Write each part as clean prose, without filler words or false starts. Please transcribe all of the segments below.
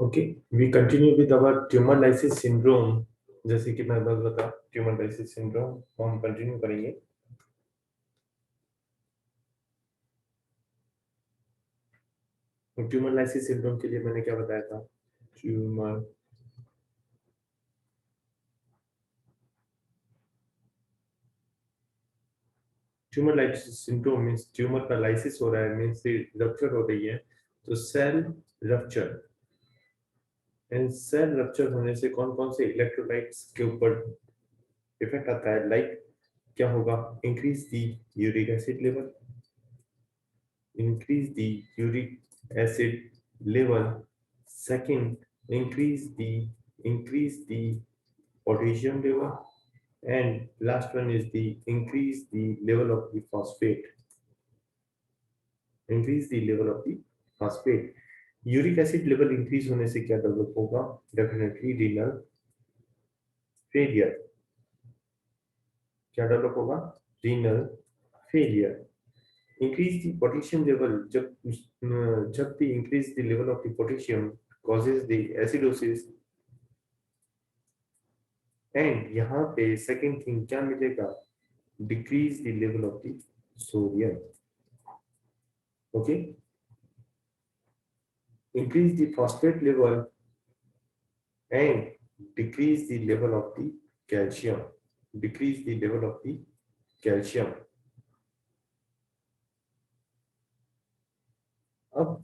Okay, we continue with our tumour lysis syndrome. जैसे कि मैं बता रहा ट्यूमर लाइसिस सिंड्रोम को हम कंटिन्यू करेंगे। ट्यूमर लाइसिस सिंड्रोम के लिए मैंने क्या बताया था? Tumour tumour lysis syndrome means tumour का लाइसिस हो रहा है, मींस रप्चर हो रही है। तो cell rupture, and cell rupture होने से कौन कौन से इलेक्ट्रोलाइट्स के ऊपर इफेक्ट आता है? लाइक क्या होगा? Increase the uric acid level, increase the uric acid level. Second, increase the potassium level, and last one is the increase the level of the phosphate. Increase the level of the phosphate. Uric acid level increase होने से क्या develop होगा? Definitely renal failure. क्या develop होगा? Renal failure. increase the potassium level, जब भी increase the level of the potassium causes the acidosis, and यहाँ पे second thing क्या मिलेगा? decrease the level of the sodium. Okay, increase the phosphate level and decrease the level of the calcium. Decrease the level of the calcium. अब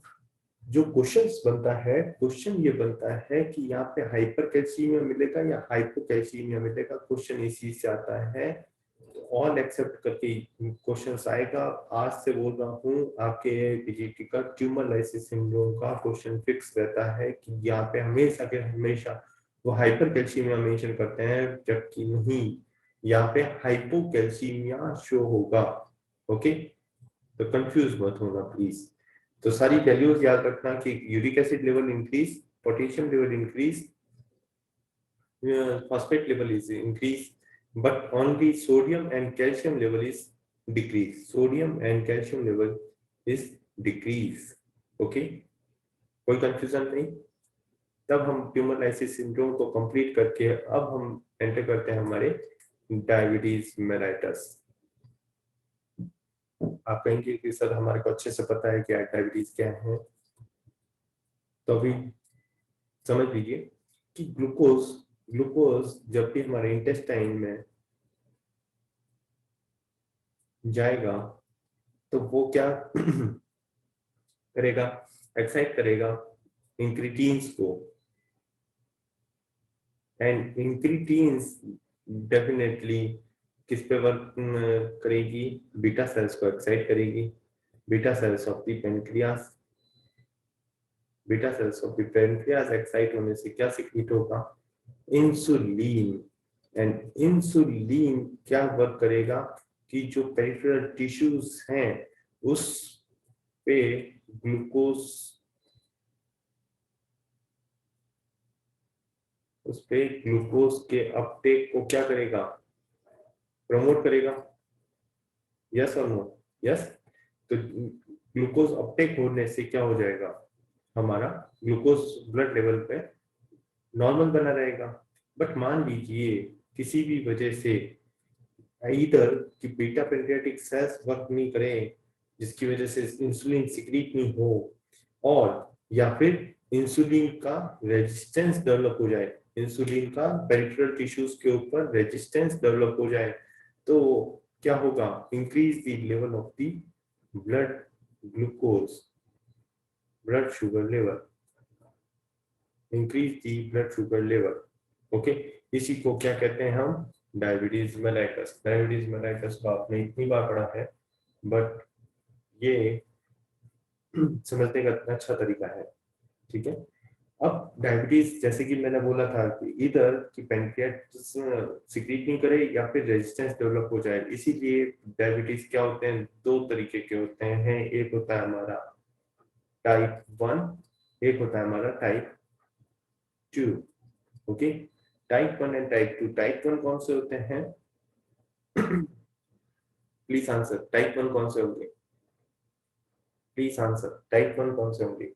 जो questions बनता है, question ये बनता है कि यहाँ पे हाइपर कैल्सीमिया मिलेगा या हाइपोकैल्सीमिया मिलेगा। क्वेश्चन इसी से आता है, ऑल एक्सेप्ट करके क्वेश्चंस आएगा। आज से बोल रहा हूँ, आपके पीजीटी का ट्यूमर लाइसिस सिंड्रोम का क्वेश्चन फिक्स रहता है कि यहाँ पे हमेशा के हमेशा वो हाइपर कैल्सीमिया मेंशन करते हैं, जबकि नहीं, यहाँ पे हाइपोकैल्सीमिया शो होगा। ओके, तो कंफ्यूज मत होना प्लीज। तो सारी वैल्यूज याद रखना कि uric acid level increase, potassium level increase, phosphate level is increased, but only sodium and calcium level is decreased. Sodium and calcium level is decreased. Okay, कोई कंफ्यूजन नहीं। तब हम ट्यूमर लाइसिस सिंड्रोम को complete करके अब हम enter करते हैं हमारे डायबिटीज मेलाइटस। आप कहेंगे कि सर हमारे को अच्छे से पता है क्या डायबिटीज क्या है, तो अभी समझ लीजिए कि ग्लूकोज ग्लूकोज जब भी हमारे इंटेस्टाइन में जाएगा तो वो क्या करेगा? एक्साइट करेगा इंक्रीटीन्स को, एंड इंक्रीटीन्स डेफिनेटली किस पे वर्क करेगी? बीटा सेल्स को एक्साइट करेगी। Beta cells of the pancreas, beta cells of the pancreas excite होने से क्या सिक्रीट होगा? इंसुलिन। एंड इंसुलिन क्या वर्क करेगा कि जो पेरिफेरल टिश्यूज हैं उस पे ग्लूकोज, उस पे ग्लूकोज के अपटेक को क्या करेगा? प्रमोट करेगा। यस और नो? यस। तो ग्लूकोज अपटेक होने से क्या हो जाएगा? हमारा ग्लूकोज ब्लड लेवल पे नॉर्मल बना रहेगा। बट मान लीजिए किसी भी वजह से इधर कि बीटा पेनक्रियाटिक सेल्स वर्क नहीं करें, जिसकी वजह से इंसुलिन सिक्रीट नहीं हो, और या फिर इंसुलिन का रेजिस्टेंस डेवलप हो जाए, इंसुलिन का पेरिफेरल टिश्यूज के ऊपर रेजिस्टेंस डेवलप हो जाए, तो क्या होगा? Increase the level of the blood glucose, blood sugar level, increase the blood sugar level. Okay, इसी को क्या कहते हैं हम? Diabetes mellitus. डायबिटीज मेलाइटस को आपने इतनी बार पढ़ा है, बट ये समझने का अच्छा तरीका है। ठीक है, अब डायबिटीज जैसे कि मैंने बोला था कि इधर कि पैनक्रियास सिक्रीट नहीं करे या फिर रेजिस्टेंस डेवलप हो जाए, इसीलिए डायबिटीज क्या होते हैं? दो तरीके के होते हैं। एक होता है हमारा टाइप 1, एक होता है हमारा type 2। Okay, type 1 and type 2। Type 1 कौन से होते हैं? प्लीज आंसर, टाइप 1 कौन से होंगे? प्लीज आंसर, टाइप 1 कौन से होंगे?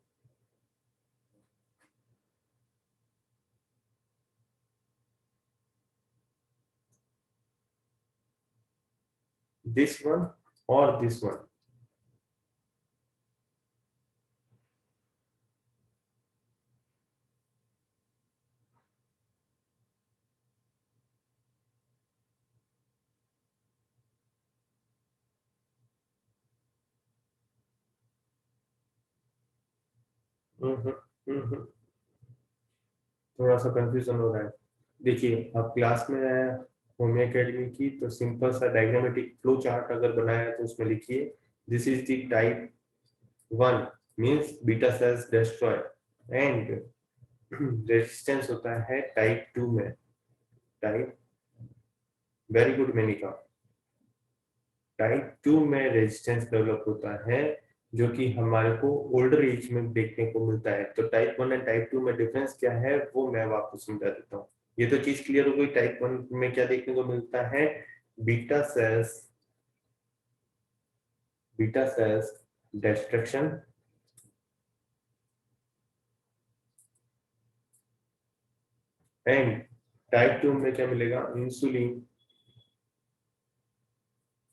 this one or this one? हम्म, हम्म, थोड़ा सा कंफ्यूजन हो रहा है। देखिए, आप क्लास में आए होमी एकेडमी की, तो सिंपल सा डायग्रामेटिक फ्लो चार्ट अगर बनाया है तो उसमें लिखिए this is the type 1 means beta cells destroy, and resistance होता है टाइप 2 में। Type, very good Menika, type 2 में रेजिस्टेंस डेवलप होता है, जो कि हमारे को ओल्डर एज में देखने को मिलता है। तो टाइप 1 एंड टाइप 2 में डिफरेंस क्या है वो मैं आपको समझा देता हूँ। ये तो चीज क्लियर हो गई, टाइप 1 में क्या देखने को मिलता है, beta cells, beta cells destruction, and type 2 में क्या मिलेगा, इंसुलिन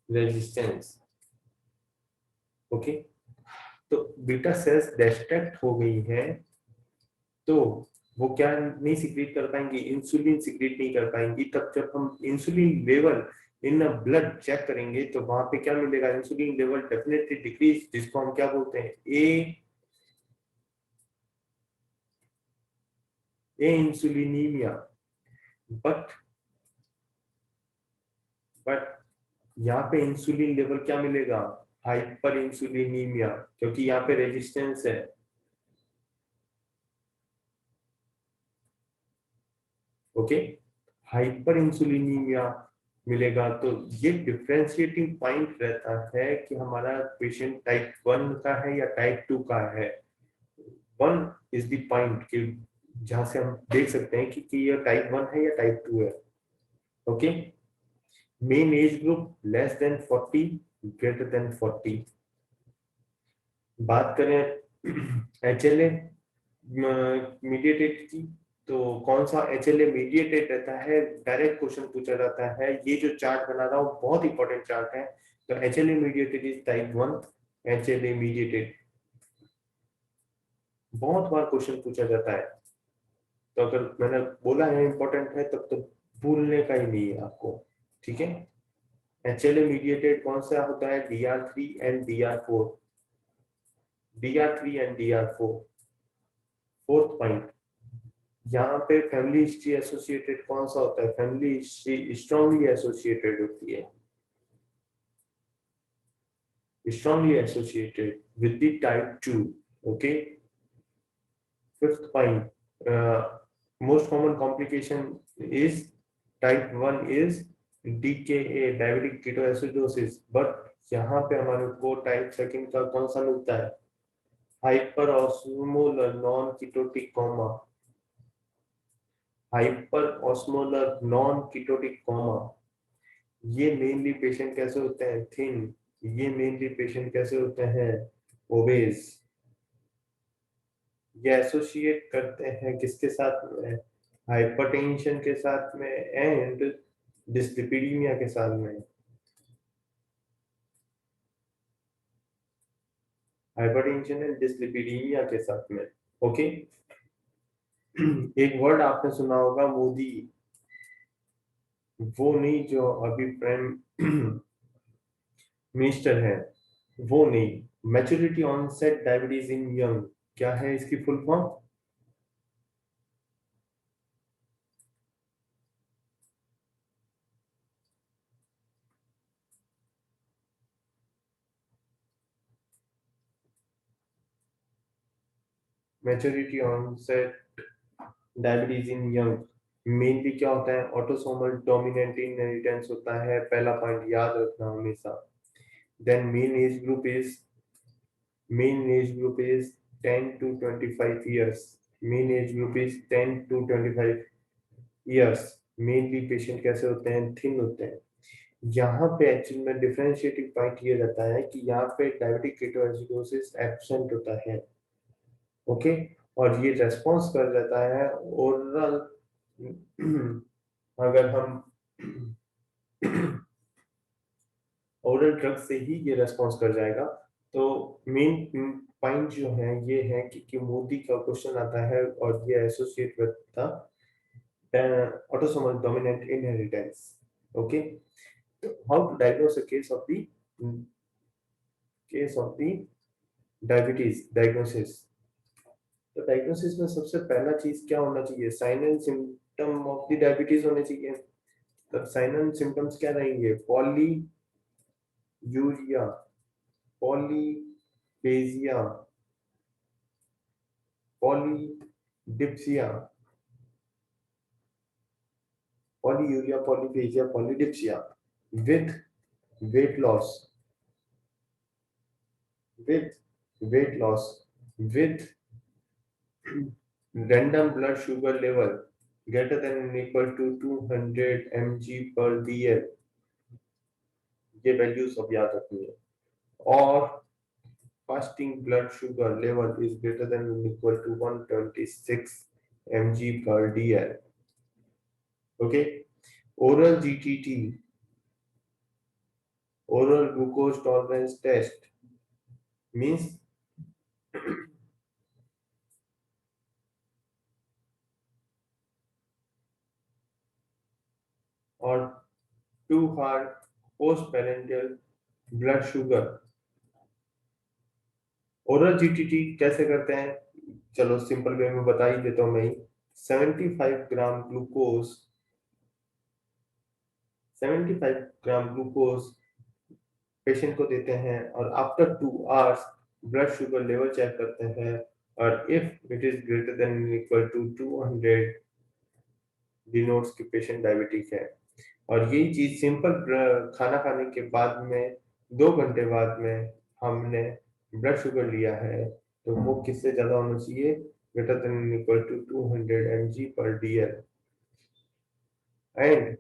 रेजिस्टेंस। ओके, तो बीटा सेल्स डिस्ट्रैक्ट हो गई है, तो वो क्या नहीं सिक्रीट कर पाएंगी, इंसुलिन सिक्रीट नहीं कर पाएंगी। तब जब हम insulin level in blood check करेंगे तो वहां पे क्या मिलेगा, इंसुलिन लेवल डेफिनेटली डिक्रीज, जिसको हम क्या बोलते हैं, ए इंसुलिनीमिया। बट बट यहाँ पे इंसुलिन लेवल क्या मिलेगा, हाइपर इंसुलिनीमिया, क्योंकि यहाँ पे रेजिस्टेंस है। ओके, हाइपर इंसुलिनीमिया मिलेगा। तो ये डिफरेंशिएटिंग पॉइंट रहता है कि हमारा पेशेंट टाइप 1 का है या टाइप 2 का है। 1 इज द पॉइंट कि जहां से हम देख सकते हैं कि ये टाइप 1 है या टाइप 2 है। Okay, main age group less than 40, greater than 40। बात करें HLA मीडिएटेड की, तो कौन सा HLA मीडिएटेड रहता है, डायरेक्ट क्वेश्चन पूछा जाता है। ये जो चार्ट बना रहा हूँ बहुत इंपॉर्टेंट चार्ट है। तो HLA mediated is type 1, HLA mediated, बहुत बार क्वेश्चन पूछा जाता है। तो अगर मैंने बोला है इंपॉर्टेंट है, तब तो भूलने का ही नहीं है आपको। ठीक है, HLA मीडिएटेड कौन सा होता है, DR3 and DR4, DR3 and DR4। Fourth point, यहाँ पे फैमिली हिस्ट्री एसोसिएटेड कौन सा होता है, फैमिली हिस्ट्री स्ट्रांगली एसोसिएटेड होती है, strongly associated with the type 2। Okay, fifth point, most common complication is type 1 is DKA, diabetic ketoacidosis. But यहाँ पे हमारे को टाइप सेकंड का कौन सा मिलता है, hyper osmolar non ketotic coma, hyper osmolar non ketotic coma. ये मेनली पेशेंट कैसे होते हैं, थिन। ये मेनली पेशेंट कैसे होते हैं, ओबेस। ये एसोसिएट करते हैं किसके साथ में, हाइपरटेंशन के साथ में एंड डिस्लिपिडीमिया के साथ में, हाइपरटेंशन एंड डिस्लिपिडीमिया के साथ में। ओके, एक वर्ड आपने सुना होगा, मोदी। वो नहीं जो अभी प्राइम मिनिस्टर है, वो नहीं। Maturity onset diabetes in young, क्या है इसकी full form, maturity onset diabetes in young. Mainly क्या होता है, ऑटोसोमल डोमिनेंट इनहेरिटेंस होता है, पहला पॉइंट याद रखना हमेशा। Then main age group is 10 to 25 years, main age group is 10 to 25 years। Mainly patient कैसे होते हैं, थिन होते हैं। यहाँ पे एक्चुअली में डिफरेंशिएटिंग पॉइंट ये रहता है कि यहाँ पे डायबिटिक कीटोएसिडोसिस एब्सेंट होता है। ओके, और ये रेस्पॉन्स कर जाता है ओरल। अगर हम ओरल ड्रग से ही ये रेस्पॉन्स कर जाएगा। तो मेन पॉइंट जो है ये है कि मोदी का क्वेश्चन आता है और ये associate with the autosomal dominant inheritance. Okay, how to diagnose a case of the diabetes diagnosis? तो डायग्नोसिस में सबसे पहला चीज क्या होना चाहिए? Sign and symptom of the diabetes होने चाहिए। तब साइन एंड सिम्टम्स क्या रहेंगे? Polyuria, polyphagia, polydipsia, polyuria, polyphagia, polydipsia with weight loss, with weight loss, with random blood sugar level greater than or equal to 200 mg per dl, ये value सब याद रखनी है। और fasting blood sugar level is greater than or equal to 126 mg per dl. Okay, oral GTT, oral glucose tolerance test means or too hard postprandial blood sugar। Oral GTT कैसे करते हैं? चलो सिंपल वे में बता ही देता हूं मैं ही। 75 gram glucose, 75 gram glucose patient को देते हैं और after 2 hours blood sugar level check करते हैं और if it is greater than equal to 200 denotes कि पेशेंट डायबिटिक है। और यही चीज सिंपल खाना खाने के बाद में 2 घंटे बाद में हमने ब्लड शुगर लिया है तो वो किससे ज्यादा होना चाहिए? Greater than equal to 200 mg per dl। And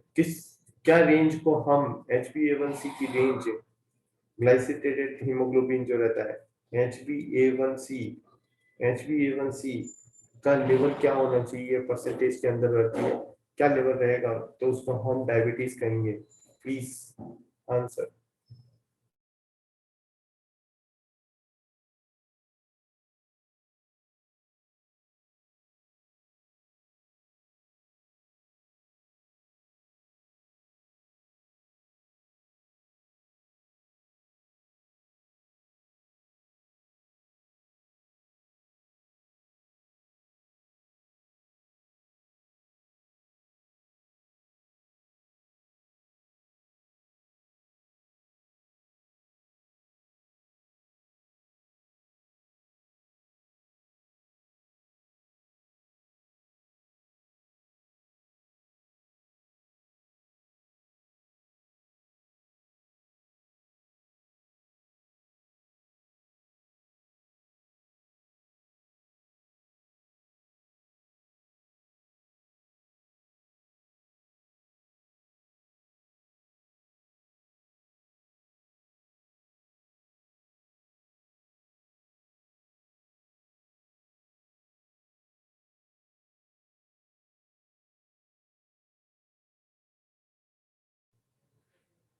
क्या रेंज को हम HbA1c की रेंज, ग्लाइसिटेटेड हीमोग्लोबिन जो रहता है HbA1c, HbA1c का लेवल क्या होना चाहिए परसेंटेज के अंदर रहती है? क्या लेवल रहेगा तो उसको हम डायबिटीज कहेंगे? Please answer.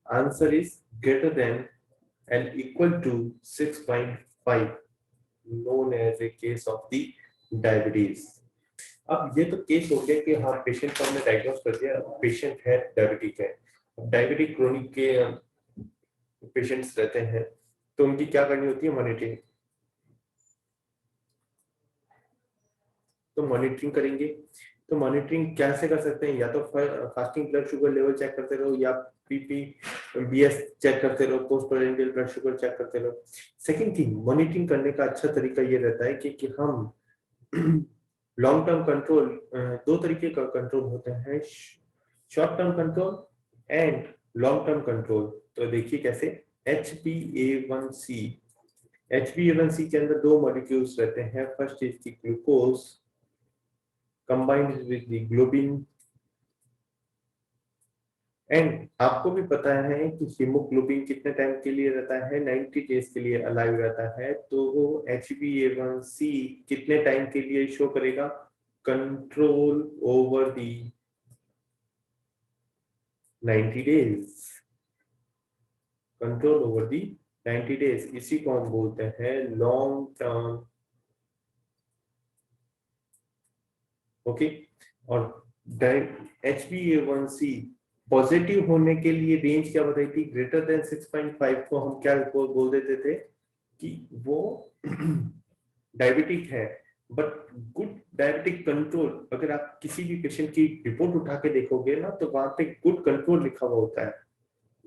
Answer is greater then and equal to 6.5, known as a case of the diabetes। अब ये तो केस हो गया कि हाँ पेशेंट को हमने डायग्नोस कर दिया, पेशेंट है डायबिटिक है। डायबिटिक क्रोनिक के पेशेंट्स रहते हैं तो उनकी क्या करनी होती है? मॉनिटरिंग। तो मॉनिटरिंग करेंगे तो मॉनिटरिंग कैसे कर सकते हैं? या तो fasting blood sugar level check करते रहो या पीपी बीएस चेक करते रहो, post prandial blood sugar check करते रहो। सेकंड थिंग, मॉनिटरिंग करने का अच्छा तरीका ये रहता है कि हम लॉन्ग टर्म कंट्रोल, 2 तरीके का कंट्रोल होता है, short term control and long term control. तो देखिए कैसे। HbA1c, HbA1c के अंदर 2 मॉलिक्यूल्स रहते हैं। First is the glucose combined with the globin। And आपको भी पता है कि हीमोग्लोबिन कितने टाइम के लिए रहता है? 90 डेज के लिए अलाइव रहता है। तो वो HbA1c कितने टाइम के लिए शो करेगा? Control over the 90 days. Control over the 90 days, इसी को हम बोलते हैं लॉन्ग टर्म। ओके, और HbA1c पॉजिटिव होने के लिए रेंज क्या बताई थी, ग्रेटर देन 6.5 को हम क्या बोल देते थे कि वो डायबिटिक है। बट गुड डायबिटिक कंट्रोल, अगर आप किसी भी पेशेंट की रिपोर्ट उठा के देखोगे ना, तो वहां पे गुड कंट्रोल लिखा हुआ होता है,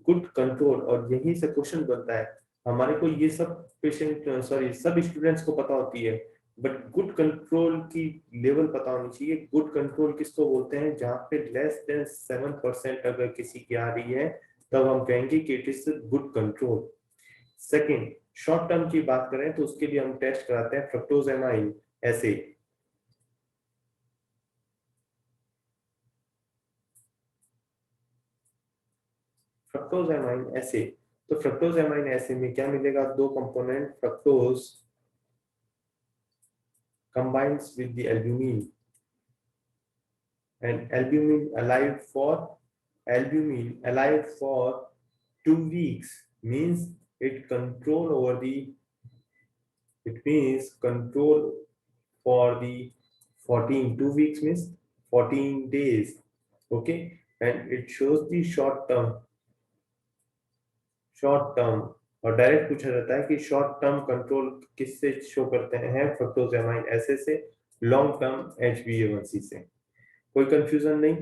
गुड कंट्रोल। और यही से क्वेश्चन बनता है हमारे को, ये सब पेशेंट सॉरी सब स्टूडेंट्स को पता होती है, बट गुड कंट्रोल की लेवल पता होनी चाहिए। गुड कंट्रोल किसको बोलते हैं, जहाँ पे लेस देन 7% अगर किसी की आ रही है, तब हम कहेंगे कि it is good control. Second, short term की बात करें तो उसके लिए हम टेस्ट कराते हैं फ्रक्टोजामाइन ऐसे। फ्रक्टोजामाइन ऐसे, तो फ्रक्टोजामाइन ऐसे में क्या मिलेगा, दो component fructose combines with the albumin, and albumin alive for 2 weeks means it control over the, it means control for the 14, 2 weeks means 14 days. Okay, and it shows the short term, और direct पूछा जाता है कि short term control किससे show करते हैं, फ्रक्टोजामाइन ऐसे से, लॉन्ग टर्म HbA1c से। कोई कंफ्यूजन नहीं।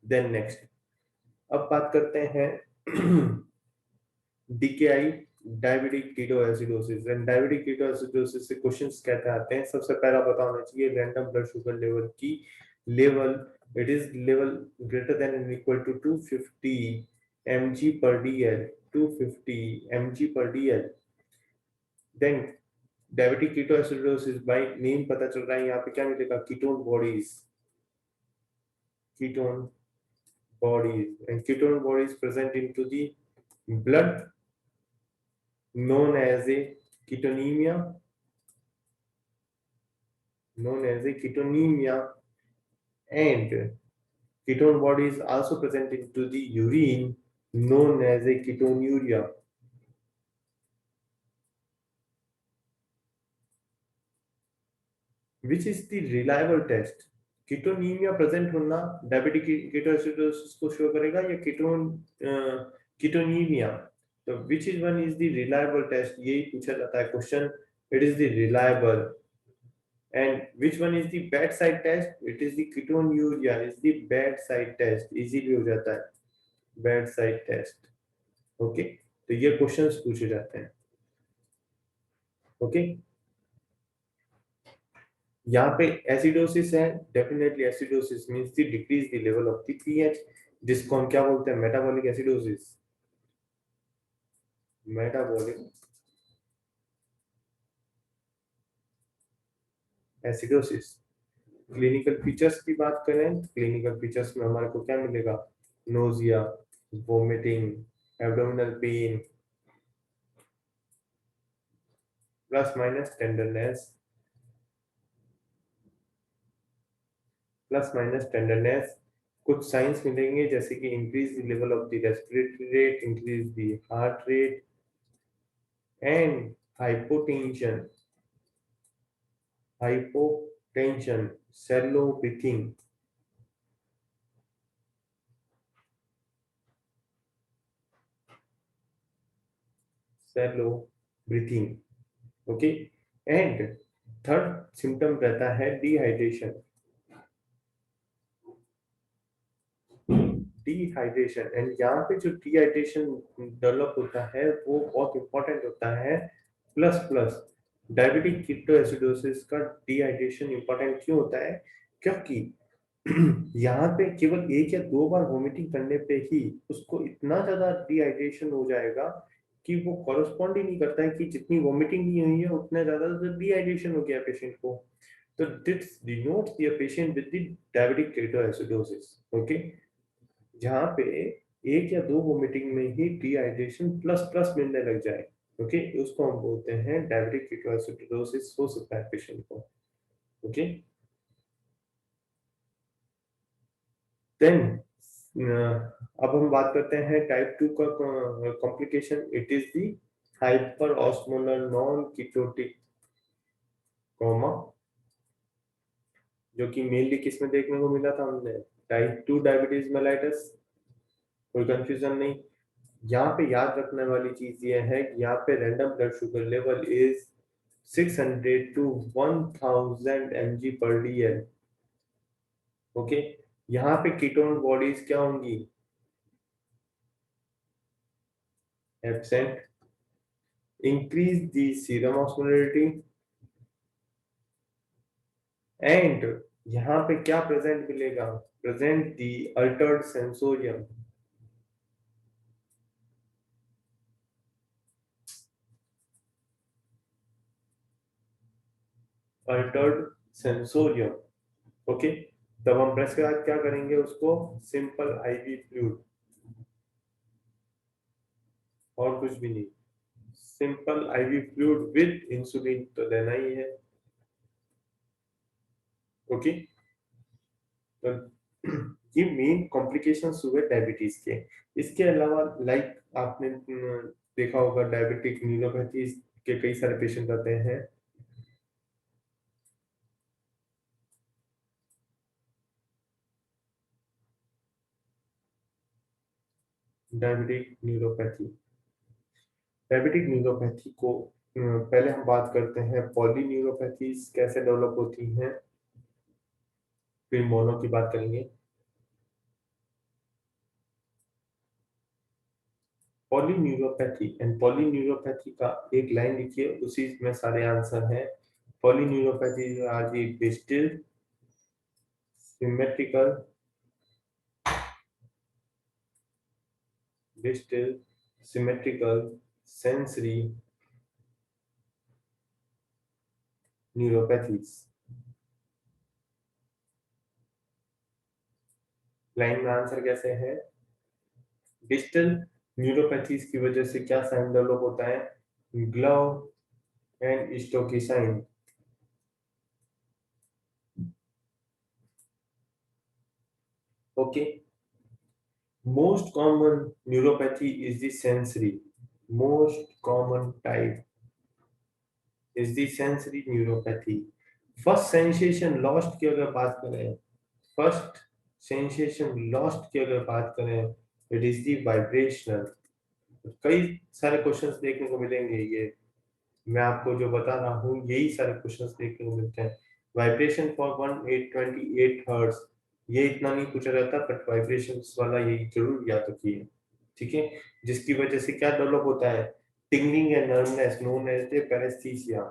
देन नेक्स्ट, अब बात करते हैं DKI, diabetic ketoacidosis. And diabetic ketoacidosis से क्वेश्चंस कहते आते हैं, सबसे पहला पता होना चाहिए रैंडम ब्लड शुगर लेवल की level, it is level greater than and equal to 250 mg per dl, 250 mg per dl। Then diabetic ketoacidosis by name पता चल रहा है, यहाँ पे क्या मिलेगा, ketone bodies, ketone bodies, and ketone bodies present into the blood known as a ketonemia, and ketone bodies also present into the urine known as a ketonuria. Which is the reliable test? Ketonaemia present होना diabetic ketoacidosis को show करेगा या ketonaemia? तो which is one is the reliable test, यही पूछा जाता है question. It is the reliable. And which one is the bad side test, it is the ketonuria is the bad side test, easily हो जाता है bad side test. Okay, तो ये questions पूछे जाते हैं। ओके, यहाँ पे एसिडोसिस है, definitely acidosis means the decrease the level of the pH, जिसको हम क्या बोलते हैं, metabolic acidosis. Metabolic acidosis. Clinical features की बात करें, क्लिनिकल फीचर्स में हमारे को क्या मिलेगा, nausea, vomiting, abdominal pain, plus minus tenderness, कुछ साइंस मिलेंगे जैसे कि increase the level of the respiratory rate, increase the heart rate, and hypotension, shallow breathing, shallow breathing। Okay, and third symptom रहता है डिहाइड्रेशन। डिहाइड्रेशन, एंड यहाँ पे जो dehydration develop होता है वो बहुत इंपॉर्टेंट होता है। प्लस प्लस डायबिटिक कीटोएसिडोसिस का डिहाइड्रेशन इंपॉर्टेंट क्यों होता है, क्योंकि यहाँ पे केवल 1 या 2 बार वोमिटिंग करने पे ही उसको इतना ज्यादा डिहाइड्रेशन हो जाएगा कि वो कॉरेस्पॉन्ड ही नहीं करता है कि जितनी वोमिटिंग नहीं हुई है उतना ज्यादा डिहाइड्रेशन हो गया पेशेंट को। तो this denotes the patient with the diabetic ketoacidosis. Okay, जहाँ पे 1 या 2 वोमिटिंग में ही डिहाइड्रेशन प्लस प्लस मिलने लग जाए, ओके, उसको हम बोलते हैं डायबिटिक कीटोएसिडोसिस हो सकता है पेशेंट को। ओके, देन अब हम बात करते हैं टाइप 2 का complication. It is the hyper osmolar non ketotic coma, जो कि मेनली किस में देखने को मिला था हमने, टाइप 2 डायबिटीज मेलाइटस। कोई कंफ्यूजन नहीं। यहाँ पे याद रखने वाली चीज ये है कि यहाँ पे random blood sugar level is 600 to 1000 mg per dl। Okay, यहाँ पे कीटोन बॉडीज क्या होंगी, absent. Increase the serum osmolarity, and यहाँ पे क्या प्रेजेंट मिलेगा, present the altered sensorium. Altered sensorium. Okay, तब हम प्रेस्क्राइब क्या करेंगे उसको, सिंपल आईवी फ्लूइड, और कुछ भी नहीं। Simple IV fluid with insulin तो देना ही है। ओके, तो ये मेन कॉम्प्लिकेशंस हुए डायबिटीज के। इसके अलावा लाइक आपने देखा होगा डायबिटिक न्यूरोपैथी के कई सारे पेशेंट आते हैं। डायबिटिक न्यूरोपैथी, डायबिटिक न्यूरोपैथी को पहले हम बात करते हैं पॉली न्यूरोपैथीज कैसे डेवलप होती हैं, फिर मोनो की बात करेंगे। पॉलीन्यूरोपैथी एंड पॉलीन्यूरोपैथी का एक लाइन लिखिए, उसी में सारे आंसर हैं। Polyneuropathy are the distal symmetrical, distal symmetrical sensory neuropathies. Line में आंसर कैसे है, डिस्टल न्यूरोपैथीज की वजह से क्या साइन डेवलप होता है, glove and stocking sign. Okay, most common neuropathy is the sensory. Most common type is the sensory neuropathy. First sensation lost की अगर बात करें, first sensation lost की अगर बात करें, it is the vibrational। कई सारे क्वेश्चंस देखने को मिलेंगे, ये मैं आपको जो बता रहा हूँ यही सारे क्वेश्चंस देखने को मिलते हैं। वाइब्रेशन फॉर 1828 हर्ट्ज, ये इतना नहीं पूछा जाता, बट वाइब्रेशंस वाला ये जरूर याद रखिए, ठीक है। जिसकी वजह से क्या डेवलप होता है, tingling and nervousness known as the paraesthesia,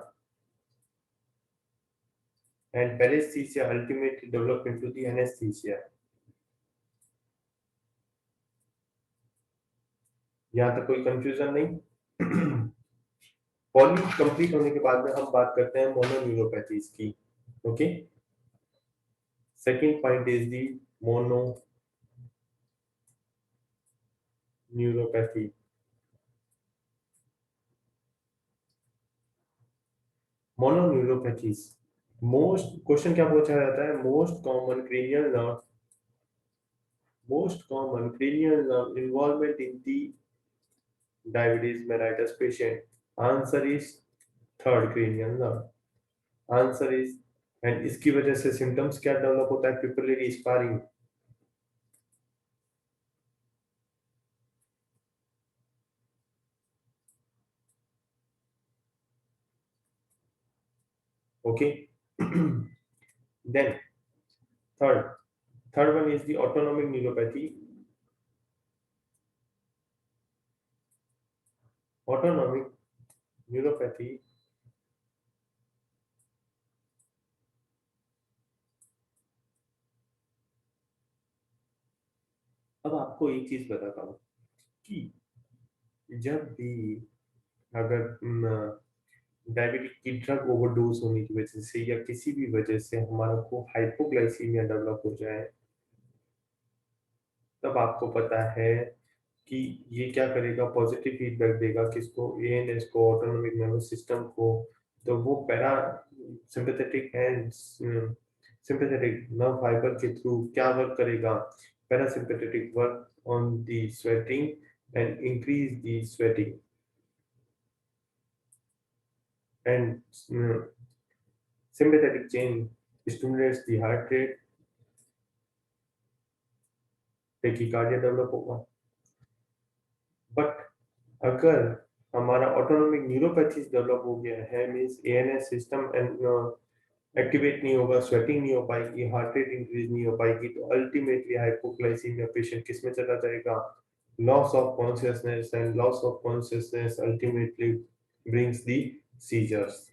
and paraesthesia ultimately develop into the anaesthesia. यहाँ तक कोई कंफ्यूजन नहीं। पॉली कंप्लीट होने के बाद में हम बात करते हैं मोनोन्यूरोपैथीज की। Okay, second point is the mononeuropathy. Mononeuropathies, most question क्या पूछा जाता है, most common cranial nerve involvement in the diabetes mellitus patient. Answer is third cranial nerve. Answer is, and इसकी वजह से सिम्टम्स क्या डेवलप होता है, pupillary sparing. Okay, then third third one is the autonomic neuropathy. Autonomic neuropathy अब आपको एक चीज बताता हूँ कि जब भी अगर डायबिटिक की ड्रग ओवरडोज होने की वजह से या किसी भी वजह से हमारा को हाइपोग्लाइसीमिया डेवलप हो जाए, तब आपको पता है कि ये क्या करेगा, पॉजिटिव फीडबैक देगा किसको, एएनएस को, ऑटोनोमिक नर्वस सिस्टम को। तो वो para sympathetic and sympathetic nerve fibre के थ्रू क्या वर्क करेगा, Parasympathetic work on the sweating and increase the sweating. And sympathetic chain stimulates the heart rate, tachycardia develop होगा. बट अगर हमारा ऑटोनोमिक न्यूरोपैथीज डेवलप हो गया है, means ANS system and activate नहीं होगा, स्वेटिंग नहीं हो पाएगी, हार्ट रेट इंक्रीज नहीं हो पाएगी, तो अल्टीमेटली हाइपोग्लाइसीमिया पेशेंट किस में चला जाएगा? Loss of consciousness, and loss of consciousness ultimately brings the seizures.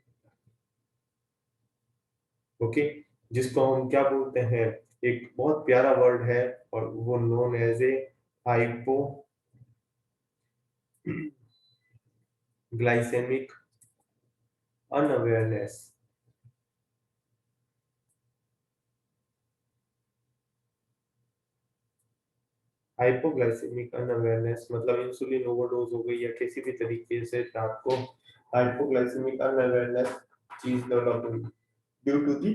Okay, जिसको हम क्या बोलते हैं, एक बहुत प्यारा वर्ड है और वो known as a hypoglycaemic unawareness. Hypoglycaemic unawareness मतलब इंसुलिन ओवरडोज हो गई या किसी भी तरीके से आपको हाइपोग्लाइसेमिक अनअवेयरनेस चीज डेवलप हुई due to the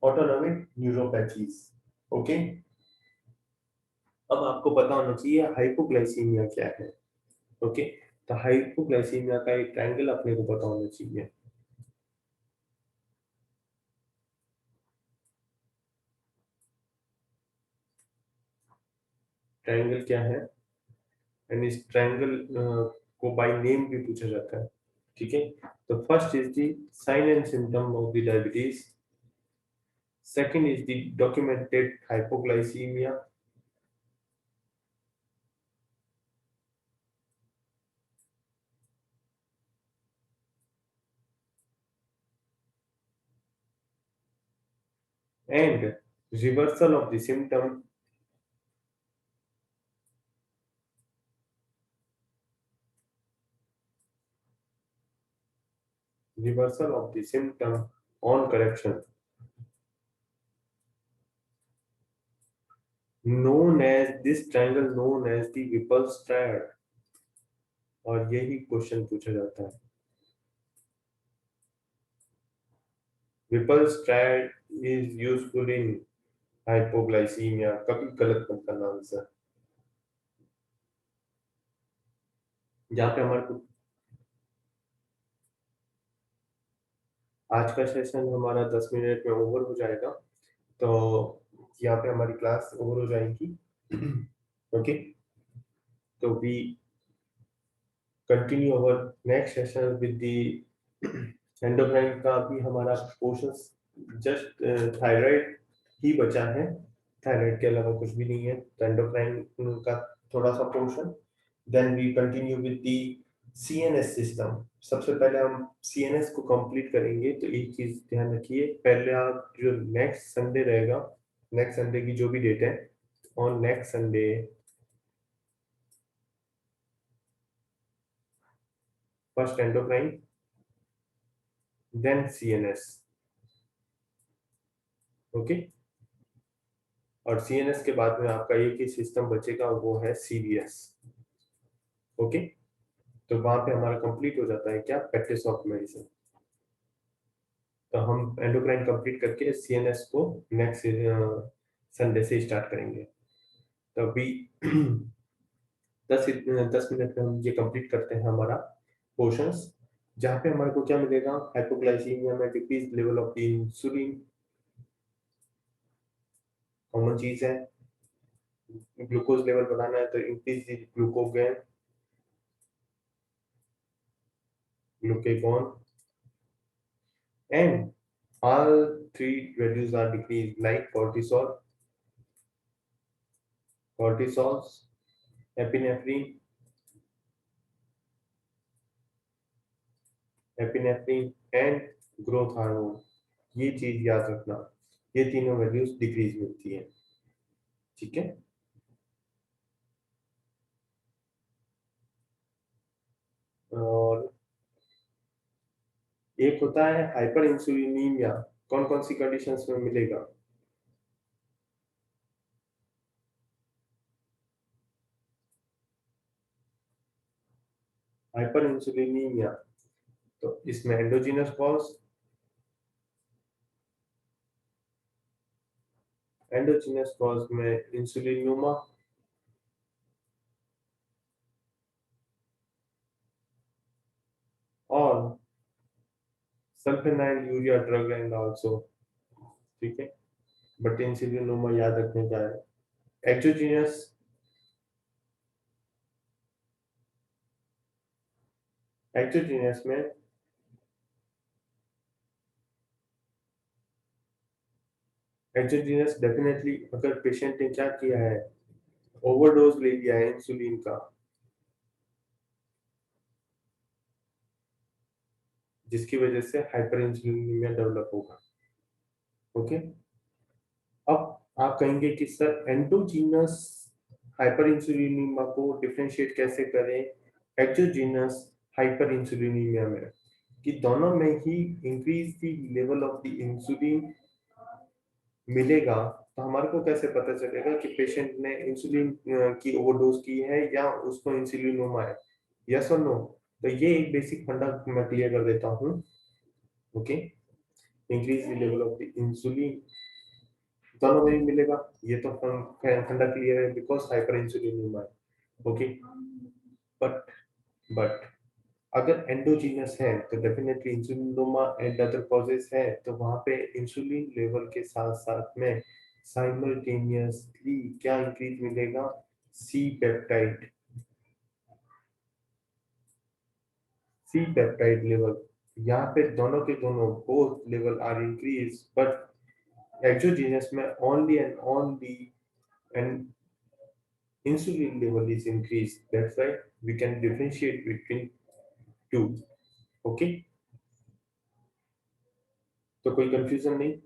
autonomic neuropathies. Okay, अब आपको पता होना चाहिए हाइपोग्लाइसीमिया क्या है. ओके, तो हाइपोग्लाइसीमिया का एक ट्रायंगल अपने को पता होना चाहिए. ट्रायंगल क्या है, एंड इस ट्रायंगल को बाय नेम भी पूछा जाता है. ठीक है, तो first is the sign and symptom of the diabetes. Second is the documented hypoglycaemia. And reversal of the symptom on correction, known as this triangle known as the Whipple's triad. और यही question पूछा जाता है. Whipple's triad is useful in hypoglycemia. कभी गलत मत करना answer. यहाँ पे हमारे को आज का सेशन हमारा 10 मिनट में ओवर हो जाएगा, तो यहाँ पे हमारी क्लास ओवर हो जाएगी. ओके, तो we continue our next session with the endocrine का भी हमारा पोर्शन जस्ट थायराइड ही बचा है. थायराइड के अलावा कुछ भी नहीं है. तो एंडोक्राइन का थोड़ा सा portion, then we continue with the CNS system. सबसे पहले हम सीएनएस को कंप्लीट करेंगे. तो एक चीज ध्यान रखिए, पहले आप जो नेक्स्ट संडे रहेगा, नेक्स्ट संडे की जो भी डेट है, on next Sunday first endocrine then CNS. Okay, और सीएनएस के बाद में आपका एक ही सिस्टम बचेगा, वो है सीबीएस. ओके, तो वहां पे हमारा कंप्लीट हो जाता है क्या, प्रैक्टिस ऑफ मेडिसिन. तो हम एंडोक्राइन कंप्लीट करके सीएनएस को नेक्स्ट संडे से स्टार्ट करेंगे. तो अभी 10 मिनट में हम ये कंप्लीट करते हैं हमारा पोर्शंस, जहाँ पे हमारे को क्या मिलेगा, हाइपोग्लाइसीमिया में decrease level of insulin, common चीज है. ग्लूकोज लेवल बढ़ाना है तो increase the glucagon, glucagon, and all three values are decreased like cortisols, epinephrine and growth hormone. ये चीज याद रखना, ये तीनों वैल्यूज डिक्रीज मिलती है. ठीक है, और एक होता है हाइपर इंसुलिनीमिया. कौन कौन सी कंडीशंस में मिलेगा? हाइपर इंसुलिनीमिया, तो इसमें एंडोजीनस कॉज, एंडोजीनस कॉज में इंसुलिनोमा, और सल्फेनाइल यूरिया ड्रग एंड आल्सो, ठीक है। बट इंसुलिनोमा याद रखने का है। एक्सोजीनस, एक्सोजीनस में एक्सोजीनस डेफिनेटली अगर पेशेंट ने क्या किया है, ओवरडोज ले लिया है इंसुलिन का, जिसकी वजह से हाइपर इंसुलिनीमिया डेवलप होगा। ओके, अब आप कहेंगे कि सर एंडोजीनस हाइपर इंसुलिनीमिया को डिफरेंशिएट कैसे करें एक्सोजीनस हाइपर इंसुलिनीमिया में, कि दोनों में ही increase the level of the insulin मिलेगा। तो हमारे को कैसे पता चलेगा कि पेशेंट ने इंसुलिन की ओवरडोज की है या उसको इंसुलिनोमा है, यस और नो? तो ये एक बेसिक फंडा मैं क्लियर कर देता हूँ। Okay, increase the level of the insulin दोनों में ही मिलेगा, ये तो फंडा क्लियर है बिकॉज हाइपर इंसुलिनोमा है। ओके, बट बट अगर एंडोजीनस है तो definitely insulinoma and other causes है, तो वहां पे इंसुलिन लेवल के साथ साथ में साइमल्टेनियसली क्या इंक्रीज मिलेगा, C peptide, C peptide level. यहाँ पे दोनों के दोनों both level are increase, but exogenous में only and only and insulin level is increased. That's why we can differentiate between two. Okay, तो कोई कंफ्यूजन नहीं?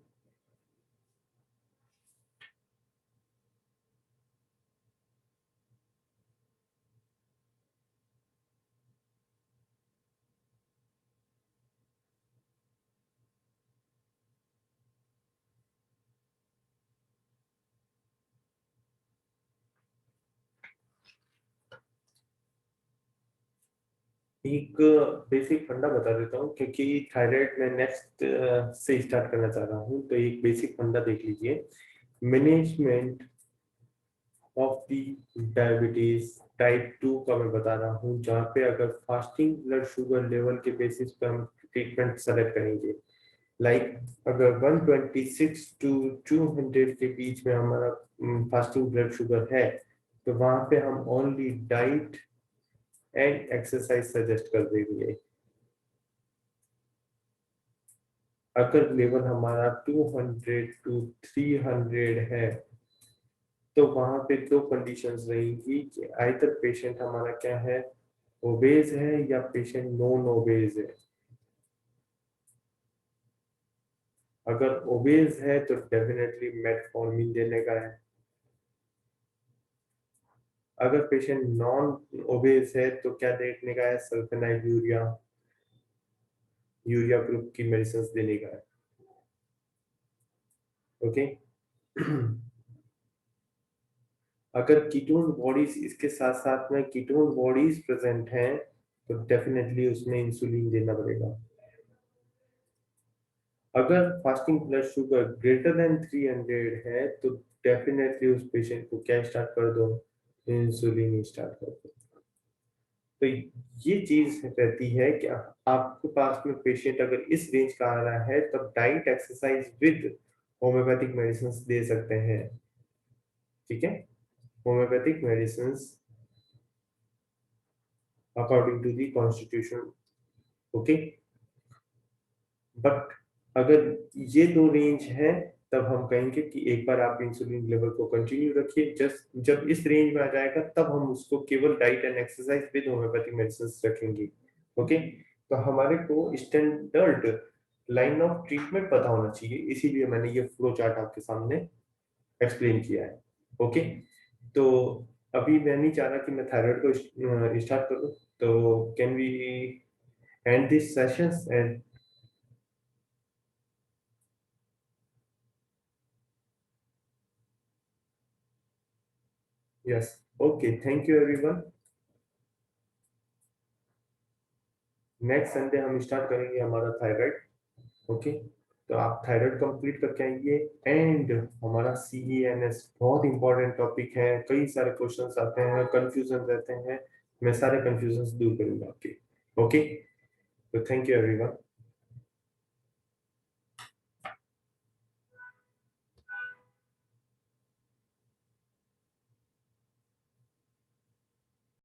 एक बेसिक फंडा बता देता हूँ, क्योंकि थायराइड में नेक्स्ट से स्टार्ट करना चाह रहा हूँ, तो एक बेसिक फंडा देख लीजिए। Management of the diabetes type 2 का मैं बता रहा हूँ, जहाँ पे अगर फास्टिंग ब्लड शुगर लेवल के बेसिस पे हम ट्रीटमेंट सेलेक्ट करेंगे। लाइक अगर 126 टू 200 के बीच में हमारा फास्टिंग ब्लड शुगर है, तो वहां पे हम only diet and exercise suggest कर देंगे। अगर लेवल हमारा 200 टू 300 है, तो वहां पे दो कंडीशंस रहेंगी कि आइदर पेशेंट हमारा क्या है, ओबेज है, या पेशेंट नॉन ओबेज है। अगर ओबेज है तो डेफिनेटली मेटफॉर्मिन देने का है। अगर पेशेंट नॉन ओबेस है तो क्या देखने का है, सल्फेनाइल यूरिया, यूरिया ग्रुप की मेडिसिन देने का है। ओके अगर कीटोन बॉडीज इसके साथ साथ में कीटोन बॉडीज प्रेजेंट हैं, तो डेफिनेटली उसमें इंसुलिन देना पड़ेगा। अगर fasting blood sugar greater than 300 है, तो डेफिनेटली उस पेशेंट को क्या स्टार्ट कर दो, इंसुलिन स्टार्ट कर दो। तो ये चीज रहती है कि आपके पास में पेशेंट अगर इस रेंज का आ रहा है, तब diet exercise with homeopathic medicine दे सकते हैं। ठीक है, homeopathic medicine according to the constitution. Okay, but अगर ये दो रेंज है, तब हम कहेंगे कि एक बार आप इंसुलिन लेवल को कंटिन्यू रखिए। जस्ट जब इस रेंज में आ जाएगा, तब हम उसको केवल diet and exercise with homeopathic medicine रखेंगे। ओके, तो हमारे को स्टैंडर्ड लाइन ऑफ ट्रीटमेंट पता होना चाहिए, इसीलिए मैंने ये फ्लो चार्ट आपके सामने एक्सप्लेन किया है। ओके, तो अभी मैं नहीं चाह रहा कि मैं थायराइड को स्टार्ट करूं, तो can we end this sessions and yes, okay, thank you everyone. Next Sunday हम स्टार्ट करेंगे हमारा थायराइड। ओके, तो आप थायराइड कंप्लीट करके आइए। एंड हमारा CENS बहुत इंपॉर्टेंट टॉपिक है, कई सारे क्वेश्चंस आते हैं, कंफ्यूजन रहते हैं, मैं सारे कंफ्यूजन दूर करूंगा आपके। ओके, तो थैंक यू एवरीवन।